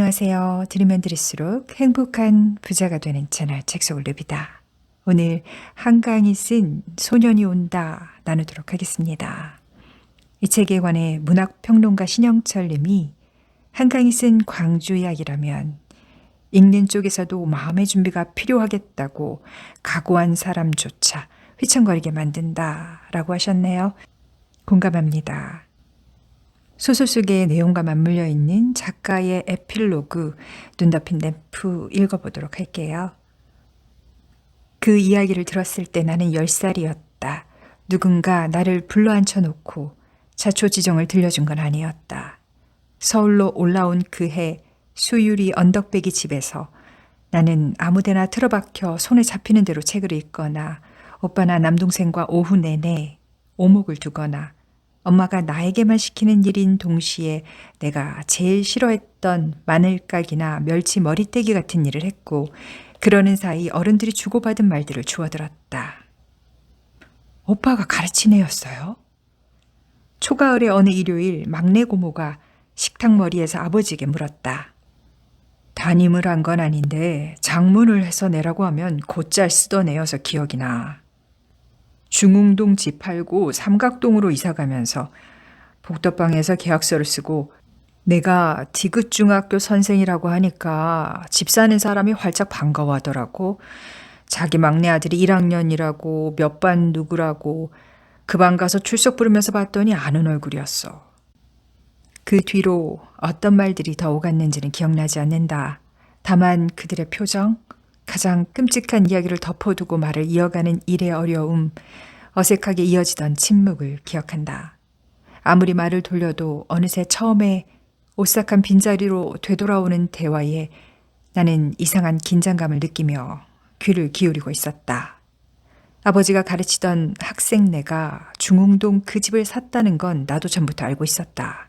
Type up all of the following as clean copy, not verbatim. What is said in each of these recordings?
안녕하세요. 들으면 들을수록 행복한 부자가 되는 채널 책속을 릅니다. 오늘 한강이 쓴 소년이 온다 나누도록 하겠습니다. 이 책에 관해 문학평론가 신영철 님이 한강이 쓴 광주 이야기라면 읽는 쪽에서도 마음의 준비가 필요하겠다고 각오한 사람조차 휘청거리게 만든다라고 하셨네요. 공감합니다. 소설 속의 내용과 맞물려 있는 작가의 에필로그 눈 덮인 램프 읽어보도록 할게요. 그 이야기를 들었을 때 나는 10살이었다. 누군가 나를 불러앉혀 놓고 자초지종을 들려준 건 아니었다. 서울로 올라온 그 해 수유리 언덕배기 집에서 나는 아무데나 틀어박혀 손에 잡히는 대로 책을 읽거나 오빠나 남동생과 오후 내내 오목을 두거나 엄마가 나에게만 시키는 일인 동시에 내가 제일 싫어했던 마늘 까기나 멸치 머리떼기 같은 일을 했고 그러는 사이 어른들이 주고받은 말들을 주워들었다. 오빠가 가르친 애였어요? 초가을의 어느 일요일 막내 고모가 식탁머리에서 아버지에게 물었다. 담임을 한 건 아닌데 장문을 해서 내라고 하면 곧잘 쓰던 애여서 기억이 나. 중흥동 집 팔고 삼각동으로 이사 가면서 복덕방에서 계약서를 쓰고 내가 디귿중학교 선생이라고 하니까 집 사는 사람이 활짝 반가워하더라고. 자기 막내 아들이 1학년이라고 몇 반 누구라고 그 반 가서 출석 부르면서 봤더니 아는 얼굴이었어. 그 뒤로 어떤 말들이 더 오갔는지는 기억나지 않는다. 다만 그들의 표정, 가장 끔찍한 이야기를 덮어두고 말을 이어가는 일의 어려움, 어색하게 이어지던 침묵을 기억한다. 아무리 말을 돌려도 어느새 처음에 오싹한 빈자리로 되돌아오는 대화에 나는 이상한 긴장감을 느끼며 귀를 기울이고 있었다. 아버지가 가르치던 학생네가 중흥동 그 집을 샀다는 건 나도 전부터 알고 있었다.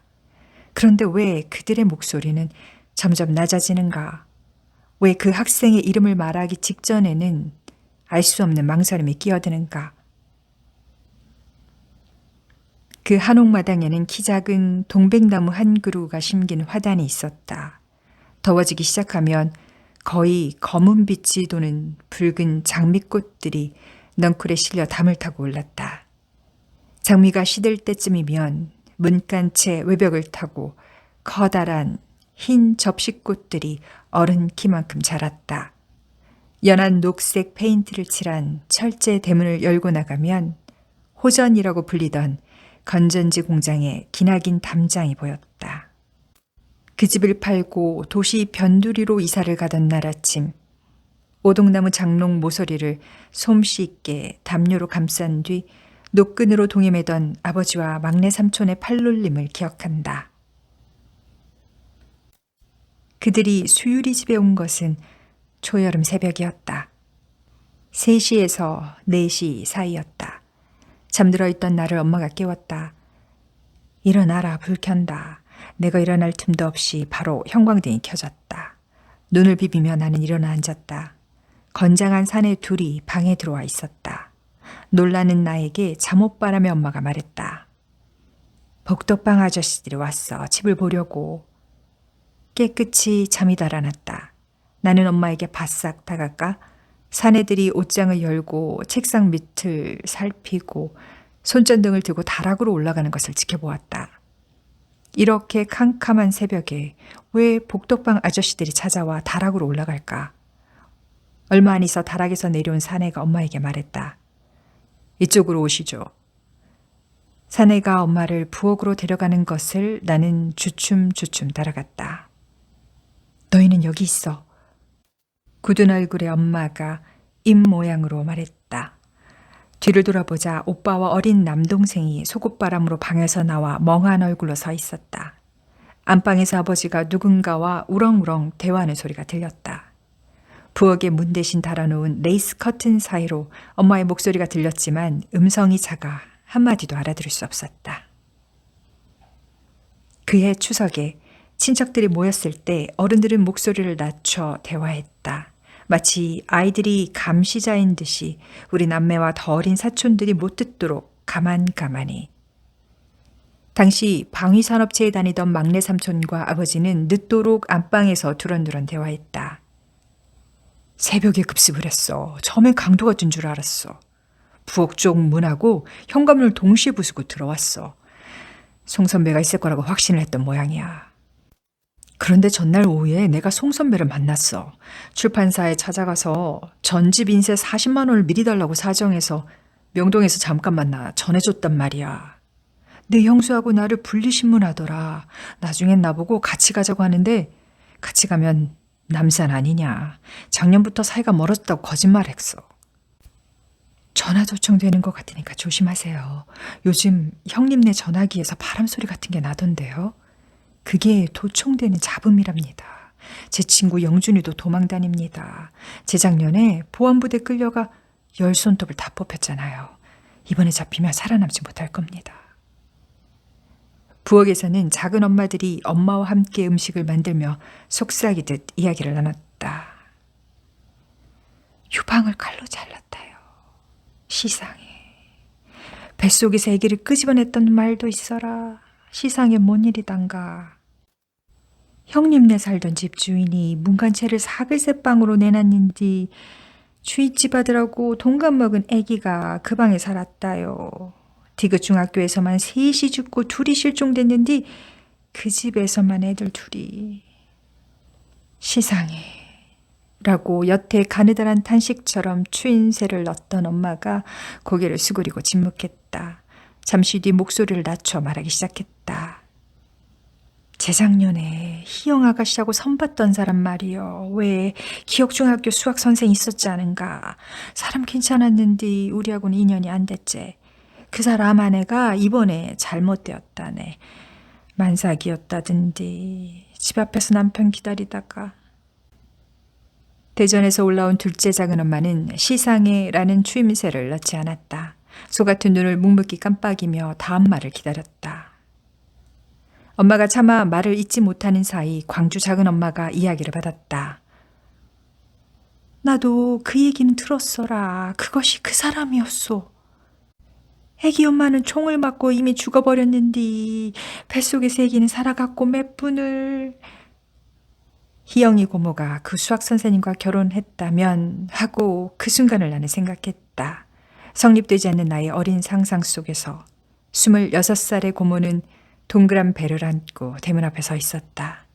그런데 왜 그들의 목소리는 점점 낮아지는가? 왜 그 학생의 이름을 말하기 직전에는 알 수 없는 망설임이 끼어드는가? 그 한옥마당에는 키 작은 동백나무 한 그루가 심긴 화단이 있었다. 더워지기 시작하면 거의 검은 빛이 도는 붉은 장미꽃들이 넝쿨에 실려 담을 타고 올랐다. 장미가 시들 때쯤이면 문간 채 외벽을 타고 커다란 흰 접시꽃들이 어른 키만큼 자랐다. 연한 녹색 페인트를 칠한 철제 대문을 열고 나가면 호전이라고 불리던 건전지 공장의 기나긴 담장이 보였다. 그 집을 팔고 도시 변두리로 이사를 가던 날 아침, 오동나무 장롱 모서리를 솜씨 있게 담요로 감싼 뒤 노끈으로 동임매던 아버지와 막내 삼촌의 팔놀림을 기억한다. 그들이 수유리 집에 온 것은 초여름 새벽이었다. 3시에서 4시 사이였다. 잠들어 있던 나를 엄마가 깨웠다. 일어나라, 불 켠다. 내가 일어날 틈도 없이 바로 형광등이 켜졌다. 눈을 비비며 나는 일어나 앉았다. 건장한 사내 둘이 방에 들어와 있었다. 놀라는 나에게 잠옷바람에 엄마가 말했다. 복덕방 아저씨들이 왔어. 집을 보려고. 깨끗이 잠이 달아났다. 나는 엄마에게 바싹 다가가 사내들이 옷장을 열고 책상 밑을 살피고 손전등을 들고 다락으로 올라가는 것을 지켜보았다. 이렇게 캄캄한 새벽에 왜 복덕방 아저씨들이 찾아와 다락으로 올라갈까? 얼마 안 있어 다락에서 내려온 사내가 엄마에게 말했다. 이쪽으로 오시죠. 사내가 엄마를 부엌으로 데려가는 것을 나는 주춤주춤 따라갔다. 너희는 여기 있어. 굳은 얼굴의 엄마가 입 모양으로 말했다. 뒤를 돌아보자 오빠와 어린 남동생이 속옷바람으로 방에서 나와 멍한 얼굴로 서 있었다. 안방에서 아버지가 누군가와 우렁우렁 대화하는 소리가 들렸다. 부엌에 문 대신 달아놓은 레이스 커튼 사이로 엄마의 목소리가 들렸지만 음성이 작아 한마디도 알아들을 수 없었다. 그해 추석에 친척들이 모였을 때 어른들은 목소리를 낮춰 대화했다. 마치 아이들이 감시자인 듯이 우리 남매와 더 어린 사촌들이 못 듣도록 가만가만히. 당시 방위산업체에 다니던 막내 삼촌과 아버지는 늦도록 안방에서 두런두런 대화했다. 새벽에 급습을 했어. 처음엔 강도가 뜬 줄 알았어. 부엌 쪽 문하고 현관문을 동시에 부수고 들어왔어. 송 선배가 있을 거라고 확신을 했던 모양이야. 그런데 전날 오후에 내가 송 선배를 만났어. 출판사에 찾아가서 전집 인쇄 40만 원을 미리 달라고 사정해서 명동에서 잠깐 만나 전해줬단 말이야. 내 형수하고 나를 분리신문하더라. 나중엔 나보고 같이 가자고 하는데 같이 가면 남산 아니냐. 작년부터 사이가 멀어졌다고 거짓말했어. 전화 도청되는 것 같으니까 조심하세요. 요즘 형님네 전화기에서 바람소리 같은 게 나던데요. 그게 도청되는 잡음이랍니다. 제 친구 영준이도 도망 다닙니다. 재작년에 보안부대 끌려가 10손톱을 다 뽑혔잖아요. 이번에 잡히면 살아남지 못할 겁니다. 부엌에서는 작은 엄마들이 엄마와 함께 음식을 만들며 속삭이듯 이야기를 나눴다. 유방을 칼로 잘랐다요. 시상에. 뱃속에서 아기를 끄집어냈던 말도 있어라. 시상에 뭔 일이단가. 형님네 살던 집 주인이 문간채를 사글세방으로 내놨는지 주인집 아들하고 동갑 먹은 아기가 그 방에 살았다요. 디귿 중학교에서만 셋이 죽고 둘이 실종됐는데 그 집에서만 애들 둘이. 시상해 라고 여태 가느다란 탄식처럼 추인새를 넣었던 엄마가 고개를 수그리고 침묵했다. 잠시 뒤 목소리를 낮춰 말하기 시작했다. 재작년에 희영 아가씨하고 선봤던 사람 말이요. 왜 기억중학교 수학 선생 있었지 않은가. 사람 괜찮았는데 우리하고는 인연이 안 됐지. 그 사람 아내가 이번에 잘못되었다네. 만삭이었다든지 집 앞에서 남편 기다리다가. 대전에서 올라온 둘째 작은 엄마는 시상해라는 추임새를 넣지 않았다. 소같은 눈을 묵묵히 깜빡이며 다음 말을 기다렸다. 엄마가 차마 말을 잇지 못하는 사이 광주 작은 엄마가 이야기를 받았다. 나도 그 얘기는 들었어라. 그것이 그 사람이었소. 애기 엄마는 총을 맞고 이미 죽어버렸는디 뱃속에서 애기는 살아갔고 몇 분을. 희영이 고모가 그 수학 선생님과 결혼했다면 하고 그 순간을 나는 생각했다. 성립되지 않는 나의 어린 상상 속에서 26살의 고모는 동그란 배를 안고 대문 앞에 서 있었다.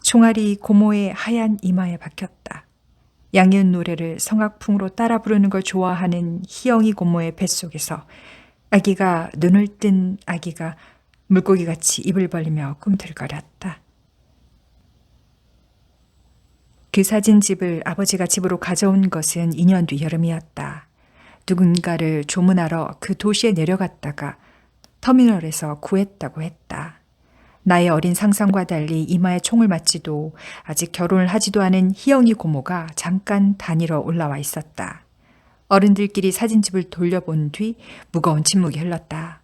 총알이 고모의 하얀 이마에 박혔다. 양이은 노래를 성악풍으로 따라 부르는 걸 좋아하는 희영이 고모의 뱃속에서 아기가 눈을 뜬 아기가 물고기같이 입을 벌리며 꿈틀거렸다. 그 사진집을 아버지가 집으로 가져온 것은 2년 뒤 여름이었다. 누군가를 조문하러 그 도시에 내려갔다가 터미널에서 구했다고 했다. 나의 어린 상상과 달리 이마에 총을 맞지도 아직 결혼을 하지도 않은 희영이 고모가 잠깐 다니러 올라와 있었다. 어른들끼리 사진집을 돌려본 뒤 무거운 침묵이 흘렀다.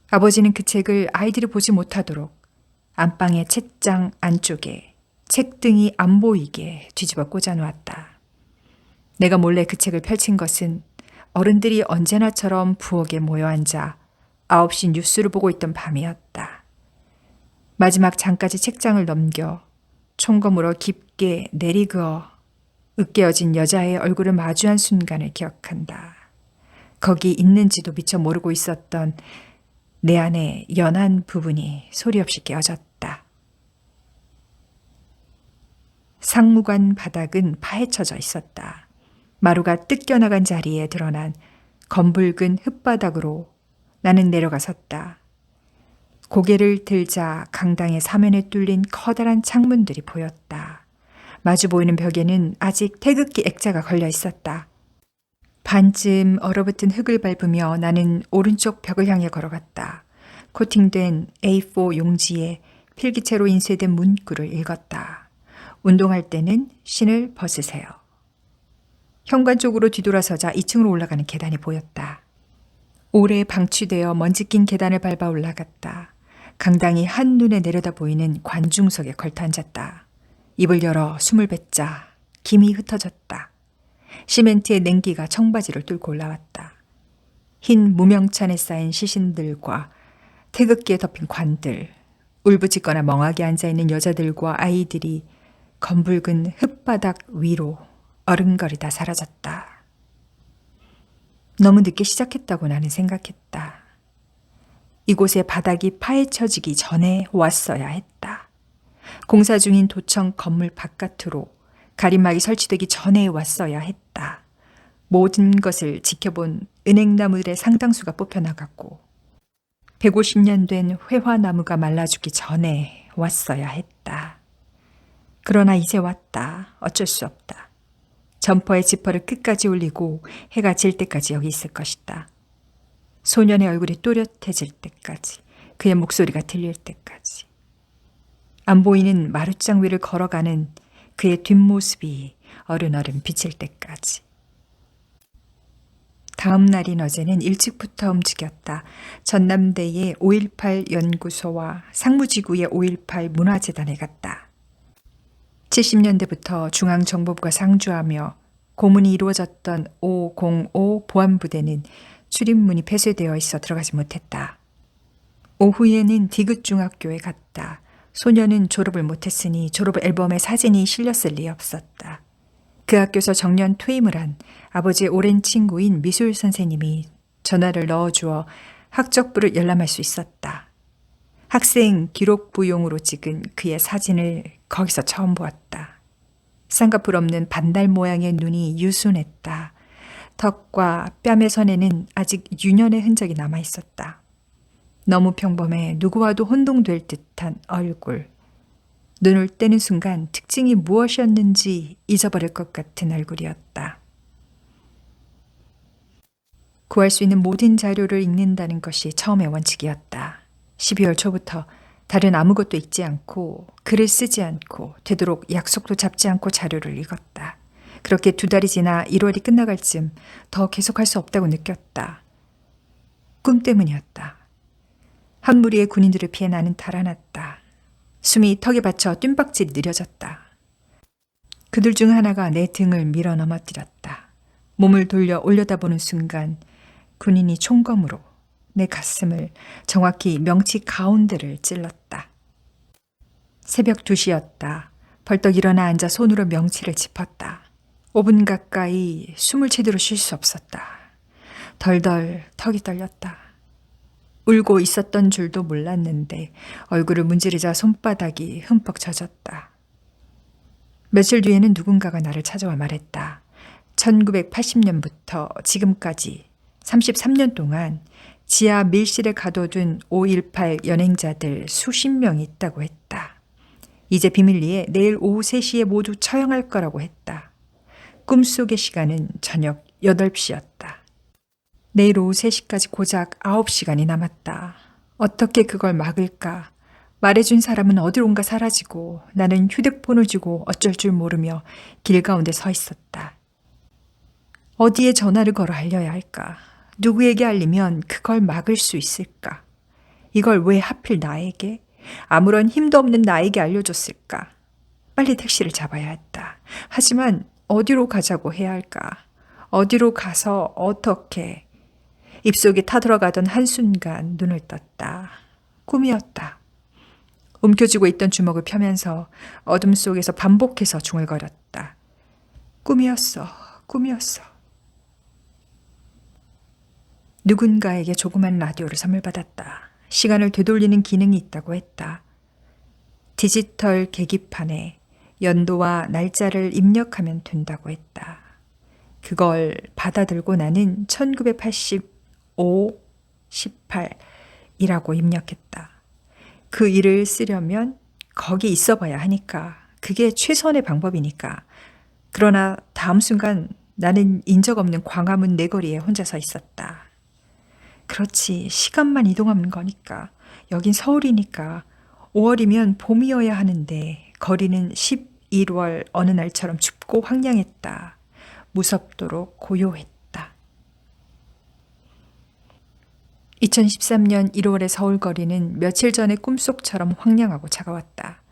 아버지는 그 책을 아이들이 보지 못하도록 안방의 책장 안쪽에 책등이 안 보이게 뒤집어 꽂아 놓았다. 내가 몰래 그 책을 펼친 것은 어른들이 언제나처럼 부엌에 모여 앉아 9시 뉴스를 보고 있던 밤이었다. 마지막 장까지 책장을 넘겨 총검으로 깊게 내리그어 으깨어진 여자의 얼굴을 마주한 순간을 기억한다. 거기 있는지도 미처 모르고 있었던 내 안의 연한 부분이 소리 없이 깨어졌다. 상무관 바닥은 파헤쳐져 있었다. 마루가 뜯겨나간 자리에 드러난 검붉은 흙바닥으로 나는 내려가 섰다. 고개를 들자 강당의 사면에 뚫린 커다란 창문들이 보였다. 마주 보이는 벽에는 아직 태극기 액자가 걸려 있었다. 반쯤 얼어붙은 흙을 밟으며 나는 오른쪽 벽을 향해 걸어갔다. 코팅된 A4 용지에 필기체로 인쇄된 문구를 읽었다. 운동할 때는 신을 벗으세요. 현관 쪽으로 뒤돌아서자 2층으로 올라가는 계단이 보였다. 오래 방치되어 먼지 낀 계단을 밟아 올라갔다. 강당이 한눈에 내려다 보이는 관중석에 걸터 앉았다. 입을 열어 숨을 뱉자 김이 흩어졌다. 시멘트의 냉기가 청바지를 뚫고 올라왔다. 흰 무명찬에 쌓인 시신들과 태극기에 덮인 관들, 울부짖거나 멍하게 앉아있는 여자들과 아이들이 검붉은 흙바닥 위로 어른거리다 사라졌다. 너무 늦게 시작했다고 나는 생각했다. 이곳의 바닥이 파헤쳐지기 전에 왔어야 했다. 공사 중인 도청 건물 바깥으로 가림막이 설치되기 전에 왔어야 했다. 모든 것을 지켜본 은행나무들의 상당수가 뽑혀나갔고 150년 된 회화나무가 말라죽기 전에 왔어야 했다. 그러나 이제 왔다. 어쩔 수 없다. 점퍼의 지퍼를 끝까지 올리고 해가 질 때까지 여기 있을 것이다. 소년의 얼굴이 또렷해질 때까지, 그의 목소리가 들릴 때까지. 안 보이는 마룻장 위를 걸어가는 그의 뒷모습이 어른어른 비칠 때까지. 다음 날인 어제는 일찍부터 움직였다. 전남대의 5.18 연구소와 상무지구의 5.18 문화재단에 갔다. 70년대부터 중앙정보부가 상주하며 고문이 이루어졌던 505 보안부대는 출입문이 폐쇄되어 있어 들어가지 못했다. 오후에는 디귿중학교에 갔다. 소녀는 졸업을 못했으니 졸업 앨범에 사진이 실렸을 리 없었다. 그 학교에서 정년 퇴임을 한 아버지의 오랜 친구인 미술 선생님이 전화를 넣어주어 학적부를 열람할 수 있었다. 학생 기록부용으로 찍은 그의 사진을 거기서 처음 보았다. 쌍꺼풀 없는 반달 모양의 눈이 유순했다. 턱과 뺨의 선에는 아직 유년의 흔적이 남아 있었다. 너무 평범해 누구와도 혼동될 듯한 얼굴. 눈을 떼는 순간 특징이 무엇이었는지 잊어버릴 것 같은 얼굴이었다. 구할 수 있는 모든 자료를 읽는다는 것이 처음의 원칙이었다. 12월 초부터 다른 아무것도 읽지 않고 글을 쓰지 않고 되도록 약속도 잡지 않고 자료를 읽었다. 그렇게 2달이 지나 1월이 끝나갈 즈음 더 계속할 수 없다고 느꼈다. 꿈 때문이었다. 한 무리의 군인들을 피해 나는 달아났다. 숨이 턱에 받쳐 뜀박질이 느려졌다. 그들 중 하나가 내 등을 밀어 넘어뜨렸다. 몸을 돌려 올려다보는 순간 군인이 총검으로 내 가슴을 정확히 명치 가운데를 찔렀다. 새벽 2시였다. 벌떡 일어나 앉아 손으로 명치를 짚었다. 5분 가까이 숨을 제대로 쉴 수 없었다. 덜덜 턱이 떨렸다. 울고 있었던 줄도 몰랐는데 얼굴을 문지르자 손바닥이 흠뻑 젖었다. 며칠 뒤에는 누군가가 나를 찾아와 말했다. 1980년부터 지금까지 33년 동안 지하 밀실에 가둬둔 5.18 연행자들 수십 명이 있다고 했다. 이제 비밀리에 내일 오후 3시에 모두 처형할 거라고 했다. 꿈속의 시간은 저녁 8시였다. 내일 오후 3시까지 고작 9시간이 남았다. 어떻게 그걸 막을까? 말해준 사람은 어디론가 사라지고 나는 휴대폰을 쥐고 어쩔 줄 모르며 길 가운데 서 있었다. 어디에 전화를 걸어 알려야 할까? 누구에게 알리면 그걸 막을 수 있을까? 이걸 왜 하필 나에게? 아무런 힘도 없는 나에게 알려줬을까? 빨리 택시를 잡아야 했다. 하지만 어디로 가자고 해야 할까? 어디로 가서 어떻게? 입속에 타들어가던 한순간 눈을 떴다. 꿈이었다. 움켜쥐고 있던 주먹을 펴면서 어둠 속에서 반복해서 중얼거렸다. 꿈이었어. 꿈이었어. 누군가에게 조그만 라디오를 선물 받았다. 시간을 되돌리는 기능이 있다고 했다. 디지털 계기판에 연도와 날짜를 입력하면 된다고 했다. 그걸 받아들고 나는 1985, 18이라고 입력했다. 그 일을 쓰려면 거기 있어 봐야 하니까. 그게 최선의 방법이니까. 그러나 다음 순간 나는 인적 없는 광화문 내거리에 혼자 서 있었다. 그렇지, 시간만 이동하는 거니까. 여긴 서울이니까 5월이면 봄이어야 하는데 거리는 11월 어느 날처럼 춥고 황량했다. 무섭도록 고요했다. 2013년 1월의 서울 거리는 며칠 전의 꿈속처럼 황량하고 차가웠다.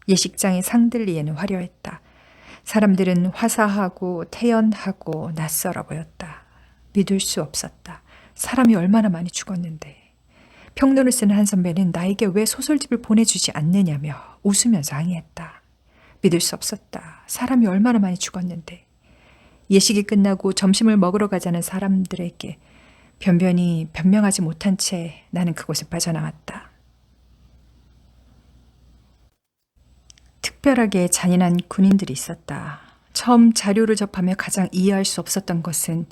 예식장의 상들리에는 화려했다. 사람들은 화사하고 태연하고 낯설어 보였다. 믿을 수 없었다. 사람이 얼마나 많이 죽었는데. 평론을 쓰는 한 선배는 나에게 왜 소설집을 보내주지 않느냐며 웃으면서 항의했다. 믿을 수 없었다. 사람이 얼마나 많이 죽었는데. 예식이 끝나고 점심을 먹으러 가자는 사람들에게 변변히 변명하지 못한 채 나는 그곳에 빠져나왔다. 특별하게 잔인한 군인들이 있었다. 처음 자료를 접하며 가장 이해할 수 없었던 것은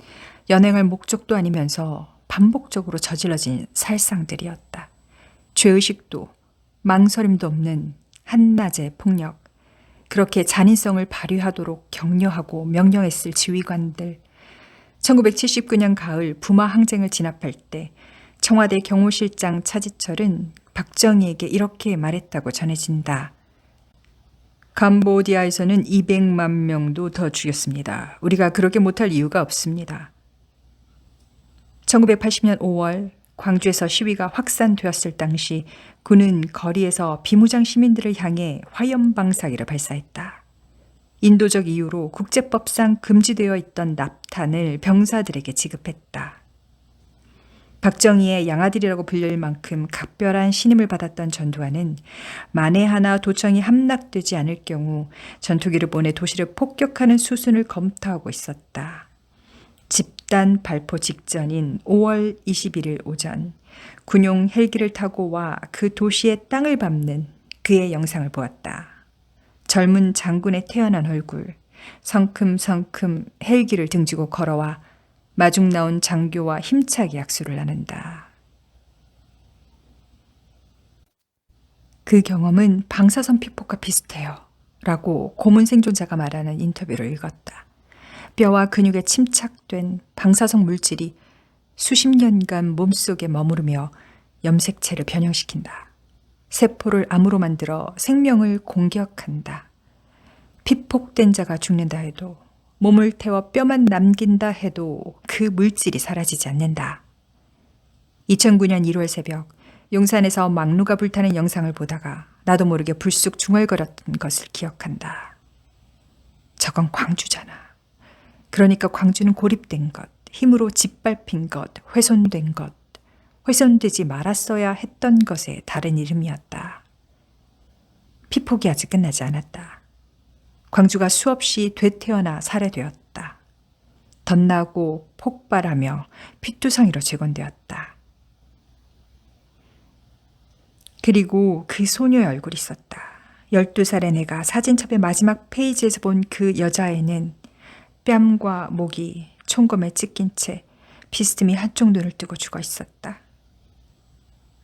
연행할 목적도 아니면서 반복적으로 저질러진 살상들이었다. 죄의식도 망설임도 없는 한낮의 폭력. 그렇게 잔인성을 발휘하도록 격려하고 명령했을 지휘관들. 1979년 가을 부마 항쟁을 진압할 때 청와대 경호실장 차지철은 박정희에게 이렇게 말했다고 전해진다. 캄보디아에서는 200만 명도 더 죽였습니다. 우리가 그렇게 못할 이유가 없습니다. 1980년 5월 광주에서 시위가 확산되었을 당시 군은 거리에서 비무장 시민들을 향해 화염 방사기를 발사했다. 인도적 이유로 국제법상 금지되어 있던 납탄을 병사들에게 지급했다. 박정희의 양아들이라고 불릴 만큼 각별한 신임을 받았던 전두환은 만에 하나 도청이 함락되지 않을 경우 전투기를 보내 도시를 폭격하는 수순을 검토하고 있었다. 집단 발포 직전인 5월 21일 오전 군용 헬기를 타고 와 그 도시의 땅을 밟는 그의 영상을 보았다. 젊은 장군의 태연한 얼굴, 성큼성큼 헬기를 등지고 걸어와 마중 나온 장교와 힘차게 약수를 나눈다. 그 경험은 방사선 피폭과 비슷해요. 라고 고문 생존자가 말하는 인터뷰를 읽었다. 뼈와 근육에 침착된 방사성 물질이 수십 년간 몸속에 머무르며 염색체를 변형시킨다. 세포를 암으로 만들어 생명을 공격한다. 피폭된 자가 죽는다 해도 몸을 태워 뼈만 남긴다 해도 그 물질이 사라지지 않는다. 2009년 1월 새벽 용산에서 막루가 불타는 영상을 보다가 나도 모르게 불쑥 중얼거렸던 것을 기억한다. 저건 광주잖아. 그러니까 광주는 고립된 것, 힘으로 짓밟힌 것, 훼손된 것, 훼손되지 말았어야 했던 것의 다른 이름이었다. 피폭이 아직 끝나지 않았다. 광주가 수없이 되태어나 살해되었다. 덧나고 폭발하며 피투성이로 재건되었다. 그리고 그 소녀의 얼굴이 있었다. 12살의 내가 사진첩의 마지막 페이지에서 본 그 여자애는 뺨과 목이 총검에 찢긴 채 비스듬히 한쪽 눈을 뜨고 죽어 있었다.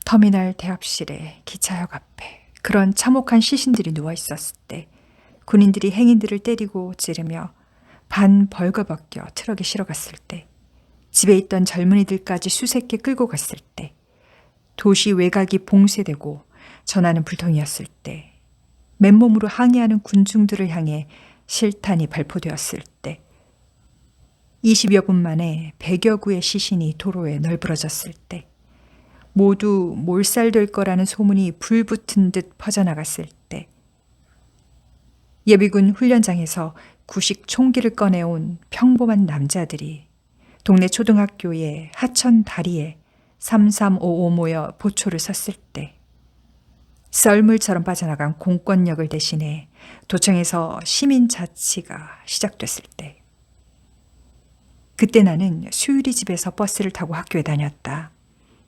터미널 대합실에 기차역 앞에 그런 참혹한 시신들이 누워 있었을 때 군인들이 행인들을 때리고 찌르며 반 벌거벗겨 트럭에 실어갔을 때 집에 있던 젊은이들까지 수색해 끌고 갔을 때 도시 외곽이 봉쇄되고 전하는 불통이었을 때 맨몸으로 항해하는 군중들을 향해 실탄이 발포되었을 때 20여 분 만에 100여 구의 시신이 도로에 널브러졌을 때 모두 몰살될 거라는 소문이 불붙은 듯 퍼져나갔을 때 예비군 훈련장에서 구식 총기를 꺼내온 평범한 남자들이 동네 초등학교의 하천 다리에 3355 모여 보초를 섰을 때 썰물처럼 빠져나간 공권력을 대신해 도청에서 시민자치가 시작됐을 때 그때 나는 수유리 집에서 버스를 타고 학교에 다녔다.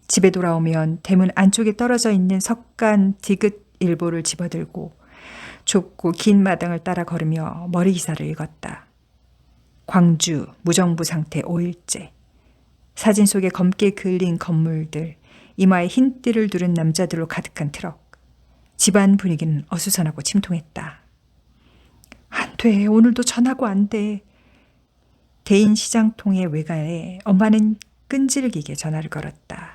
집에 돌아오면 대문 안쪽에 떨어져 있는 석간 디귿 일보를 집어들고 좁고 긴 마당을 따라 걸으며 머리 기사를 읽었다. 광주 무정부 상태 5일째. 사진 속에 검게 그을린 건물들, 이마에 흰 띠를 두른 남자들로 가득한 트럭. 집안 분위기는 어수선하고 침통했다. 안 돼, 오늘도 전하고 안 돼. 대인 시장통의 외가에 엄마는 끈질기게 전화를 걸었다.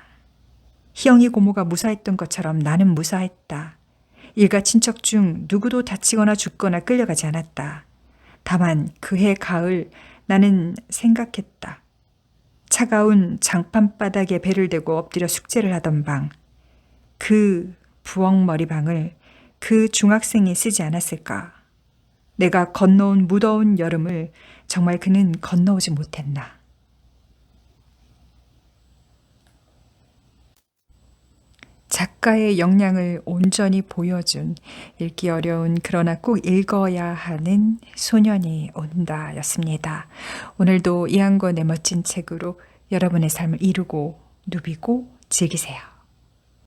희영이 고모가 무사했던 것처럼 나는 무사했다. 일가 친척 중 누구도 다치거나 죽거나 끌려가지 않았다. 다만 그해 가을 나는 생각했다. 차가운 장판바닥에 배를 대고 엎드려 숙제를 하던 방, 그 부엌머리 방을 그 중학생이 쓰지 않았을까? 내가 건너온 무더운 여름을 정말 그는 건너오지 못했나? 작가의 역량을 온전히 보여준 읽기 어려운 그러나 꼭 읽어야 하는 소년이 온다 였습니다. 오늘도 이 한 권의 멋진 책으로 여러분의 삶을 이루고 누비고 즐기세요.